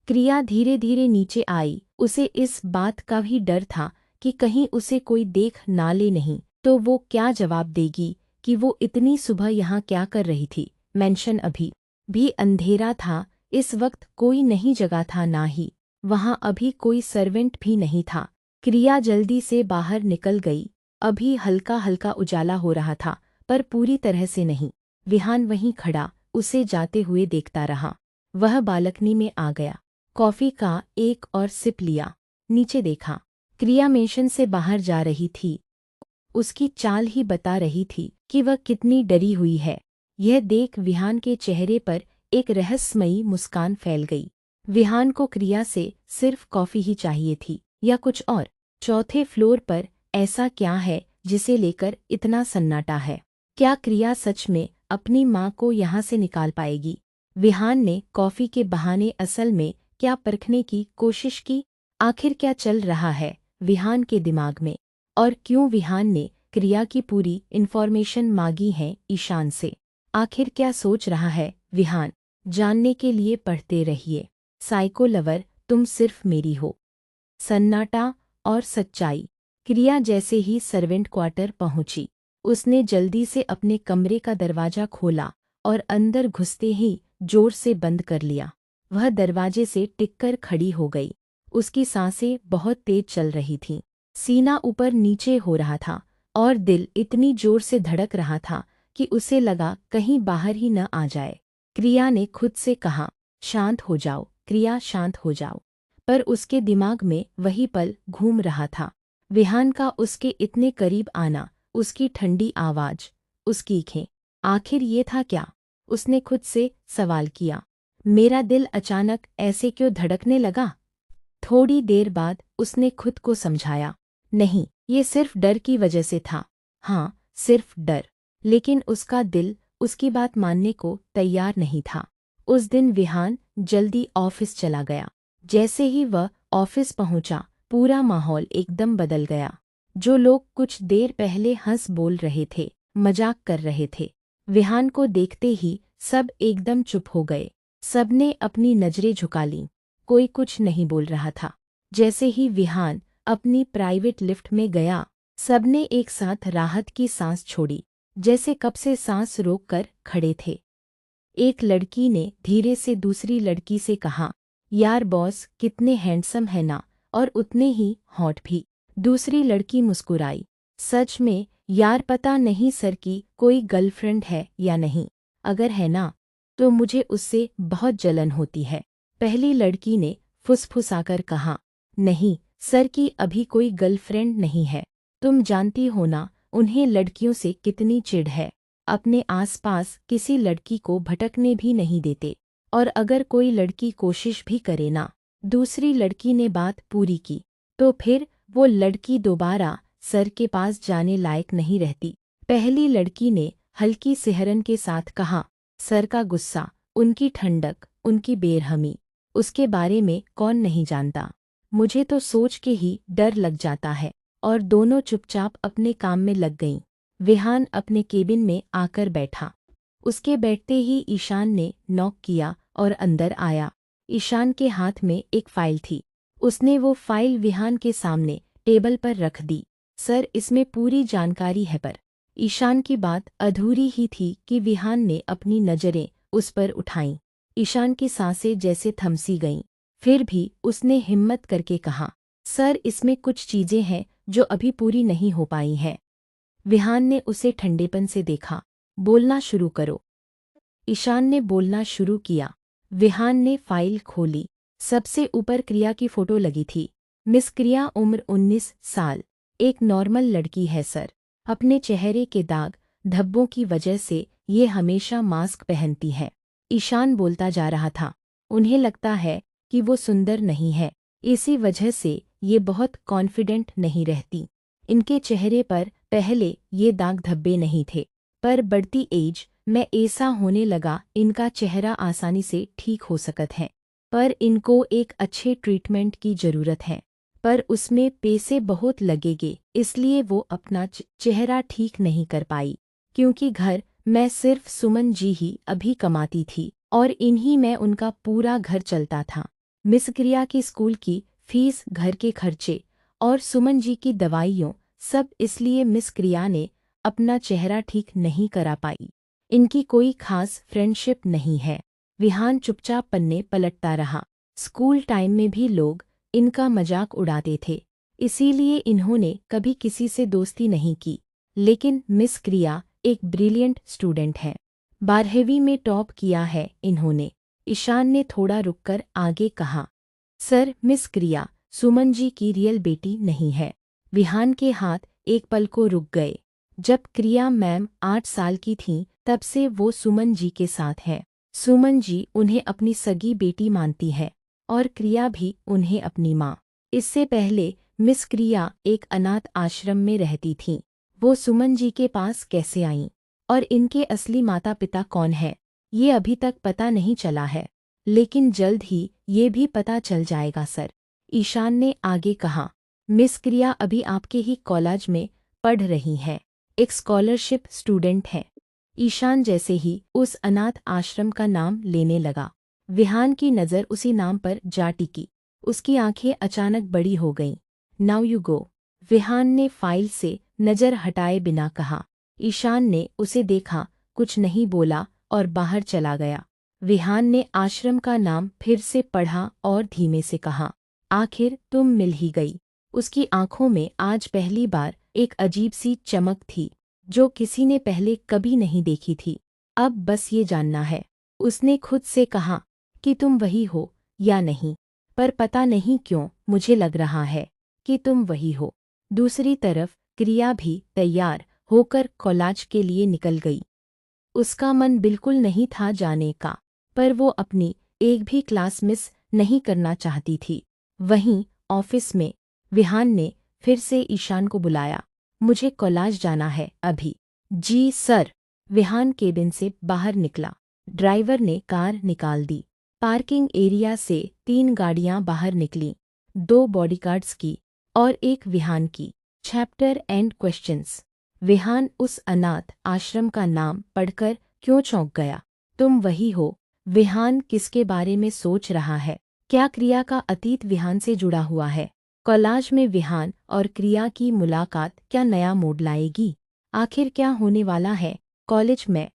क्रिया धीरे धीरे नीचे आई। उसे इस बात का भी डर था कि कहीं उसे कोई देख ना ले, नहीं तो वो क्या जवाब देगी कि वो इतनी सुबह यहाँ क्या कर रही थी। मेंशन अभी भी अंधेरा था, इस वक्त कोई नहीं जगा था, ना ही वहाँ अभी कोई सर्वेंट भी नहीं था। क्रिया जल्दी से बाहर निकल गई। अभी हल्का हल्का उजाला हो रहा था, पर पूरी तरह से नहीं। विहान वहीं खड़ा उसे जाते हुए देखता रहा। वह बालकनी में आ गया, कॉफी का एक और सिप लिया, नीचे देखा। क्रिया मेंशन से बाहर जा रही थी। उसकी चाल ही बता रही थी कि वह कितनी डरी हुई है। यह देख विहान के चेहरे पर एक रहस्यमयी मुस्कान फैल गई। विहान को क्रिया से सिर्फ कॉफी ही चाहिए थी या कुछ और। चौथे फ्लोर पर ऐसा क्या है जिसे लेकर इतना सन्नाटा है? क्या क्रिया सच में अपनी माँ को यहाँ से निकाल पाएगी? विहान ने कॉफी के बहाने असल में क्या परखने की कोशिश की? आखिर क्या चल रहा है विहान के दिमाग में, और क्यों विहान ने क्रिया की पूरी इन्फॉर्मेशन मांगी है ईशान से? आखिर क्या सोच रहा है विहान? जानने के लिए पढ़ते रहिए साइको लवर, तुम सिर्फ मेरी हो। सन्नाटा और सच्चाई। क्रिया जैसे ही सर्वेंट क्वार्टर पहुंची, उसने जल्दी से अपने कमरे का दरवाजा खोला और अंदर घुसते ही जोर से बंद कर लिया। वह दरवाजे से टिककर खड़ी हो गई। उसकी सांसें बहुत तेज चल रही थीं, सीना ऊपर नीचे हो रहा था और दिल इतनी जोर से धड़क रहा था कि उसे लगा कहीं बाहर ही न आ जाए। क्रिया ने खुद से कहा, शांत हो जाओ क्रिया, शांत हो जाओ। पर उसके दिमाग में वही पल घूम रहा था। विहान का उसके इतने करीब आना, उसकी ठंडी आवाज, उसकी आँखें। आखिर ये था क्या? उसने खुद से सवाल किया। मेरा दिल अचानक ऐसे क्यों धड़कने लगा? थोड़ी देर बाद उसने खुद को समझाया, नहीं, ये सिर्फ डर की वजह से था। हाँ, सिर्फ डर। लेकिन उसका दिल उसकी बात मानने को तैयार नहीं था। उस दिन विहान जल्दी ऑफिस चला गया। जैसे ही वह ऑफिस पहुंचा, पूरा माहौल एकदम बदल गया। जो लोग कुछ देर पहले हंस बोल रहे थे, मजाक कर रहे थे, विहान को देखते ही सब एकदम चुप हो गए। सबने अपनी नजरें झुका लीं। कोई कुछ नहीं बोल रहा था। जैसे ही विहान अपनी प्राइवेट लिफ्ट में गया, सबने एक साथ राहत की सांस छोड़ी, जैसे कब से सांस रोककर खड़े थे। एक लड़की ने धीरे से दूसरी लड़की से कहा, यार बॉस कितने हैंडसम है ना, और उतने ही हॉट भी। दूसरी लड़की मुस्कुराई, सच में यार, पता नहीं सर की कोई गर्लफ्रेंड है या नहीं, अगर है ना तो मुझे उससे बहुत जलन होती है। पहली लड़की ने फुसफुसाकर कहा, नहीं सर की अभी कोई गर्लफ्रेंड नहीं है, तुम जानती हो ना उन्हें लड़कियों से कितनी चिढ़ है, अपने आसपास किसी लड़की को भटकने भी नहीं देते, और अगर कोई लड़की कोशिश भी करे ना, दूसरी लड़की ने बात पूरी की, तो फिर वो लड़की दोबारा सर के पास जाने लायक नहीं रहती। पहली लड़की ने हल्की सिहरन के साथ कहा, सर का गुस्सा, उनकी ठंडक, उनकी बेरहमी, उसके बारे में कौन नहीं जानता। मुझे तो सोच के ही डर लग जाता है। और दोनों चुपचाप अपने काम में लग गईं। विहान अपने केबिन में आकर बैठा। उसके बैठते ही ईशान ने नॉक किया और अंदर आया। ईशान के हाथ में एक फाइल थी। उसने वो फाइल विहान के सामने टेबल पर रख दी। सर, इसमें पूरी जानकारी है, पर ईशान की बात अधूरी ही थी कि विहान ने अपनी नज़रें उस पर उठाईं। ईशान की सांसें जैसे थमसी गईं। फिर भी उसने हिम्मत करके कहा, सर इसमें कुछ चीज़ें हैं जो अभी पूरी नहीं हो पाई हैं। विहान ने उसे ठंडेपन से देखा। बोलना शुरू करो। ईशान ने बोलना शुरू किया। विहान ने फाइल खोली। सबसे ऊपर क्रिया की फोटो लगी थी। मिस क्रिया, उम्र 19 साल, एक नॉर्मल लड़की है सर। अपने चेहरे के दाग धब्बों की वजह से ये हमेशा मास्क पहनती है। ईशान बोलता जा रहा था। उन्हें लगता है कि वो सुंदर नहीं है, इसी वजह से ये बहुत कॉन्फिडेंट नहीं रहती। इनके चेहरे पर पहले ये दाग धब्बे नहीं थे, पर बढ़ती एज में ऐसा होने लगा। इनका चेहरा आसानी से ठीक हो सकता है, पर इनको एक अच्छे ट्रीटमेंट की ज़रूरत है, पर उसमें पैसे बहुत लगेंगे, इसलिए वो अपना चेहरा ठीक नहीं कर पाई। क्योंकि घर में सिर्फ सुमन जी ही अभी कमाती थी और इन्हीं में उनका पूरा घर चलता था। मिस क्रिया की स्कूल की फीस, घर के खर्चे और सुमन जी की दवाइयों, सब इसलिए मिस क्रिया ने अपना चेहरा ठीक नहीं करा पाई। इनकी कोई खास फ्रेंडशिप नहीं है। विहान चुपचाप पन्ने पलटता रहा। स्कूल टाइम में भी लोग इनका मजाक उड़ाते थे, इसीलिए इन्होंने कभी किसी से दोस्ती नहीं की। लेकिन मिस क्रिया एक ब्रिलियंट स्टूडेंट है। 12वीं में टॉप किया है इन्होंने। ईशान ने थोड़ा रुककर आगे कहा, सर, मिस क्रिया सुमन जी की रियल बेटी नहीं है। विहान के हाथ एक पल को रुक गए। जब क्रिया मैम 8 साल की थीं, तब से वो सुमन जी के साथ हैं। सुमन जी उन्हें अपनी सगी बेटी मानती है और क्रिया भी उन्हें अपनी माँ। इससे पहले मिस क्रिया एक अनाथ आश्रम में रहती थीं। वो सुमन जी के पास कैसे आईं और इनके असली माता पिता कौन है, ये अभी तक पता नहीं चला है। लेकिन जल्द ही ये भी पता चल जाएगा सर, ईशान ने आगे कहा। मिस क्रिया अभी आपके ही कॉलेज में पढ़ रही हैं, एक स्कॉलरशिप स्टूडेंट हैं। ईशान जैसे ही उस अनाथ आश्रम का नाम लेने लगा, विहान की नज़र उसी नाम पर जा टिकी। उसकी आंखें अचानक बड़ी हो गईं। नाउ यू गो, विहान ने फाइल से नज़र हटाए बिना कहा। ईशान ने उसे देखा, कुछ नहीं बोला और बाहर चला गया। विहान ने आश्रम का नाम फिर से पढ़ा और धीमे से कहा, आखिर तुम मिल ही गई। उसकी आंखों में आज पहली बार एक अजीब सी चमक थी, जो किसी ने पहले कभी नहीं देखी थी। अब बस ये जानना है, उसने खुद से कहा, कि तुम वही हो या नहीं। पर पता नहीं क्यों मुझे लग रहा है कि तुम वही हो। दूसरी तरफ क्रिया भी तैयार होकर कॉलेज के लिए निकल गई। उसका मन बिल्कुल नहीं था जाने का, पर वो अपनी एक भी क्लास मिस नहीं करना चाहती थी। वहीं ऑफिस में विहान ने फिर से ईशान को बुलाया, मुझे कॉलेज जाना है अभी। जी सर। विहान केबिन से बाहर निकला। ड्राइवर ने कार निकाल दी। पार्किंग एरिया से 3 गाड़ियां बाहर निकलीं, 2 बॉडीगार्ड्स की और एक विहान की। Chapter and questions. विहान उस अनाथ आश्रम का नाम पढ़कर क्यों चौंक गया? तुम वही हो। विहान किसके बारे में सोच रहा है? क्या क्रिया का अतीत विहान से जुड़ा हुआ है? कॉलेज में विहान और क्रिया की मुलाकात क्या नया मोड़ लाएगी? आखिर क्या होने वाला है कॉलेज में?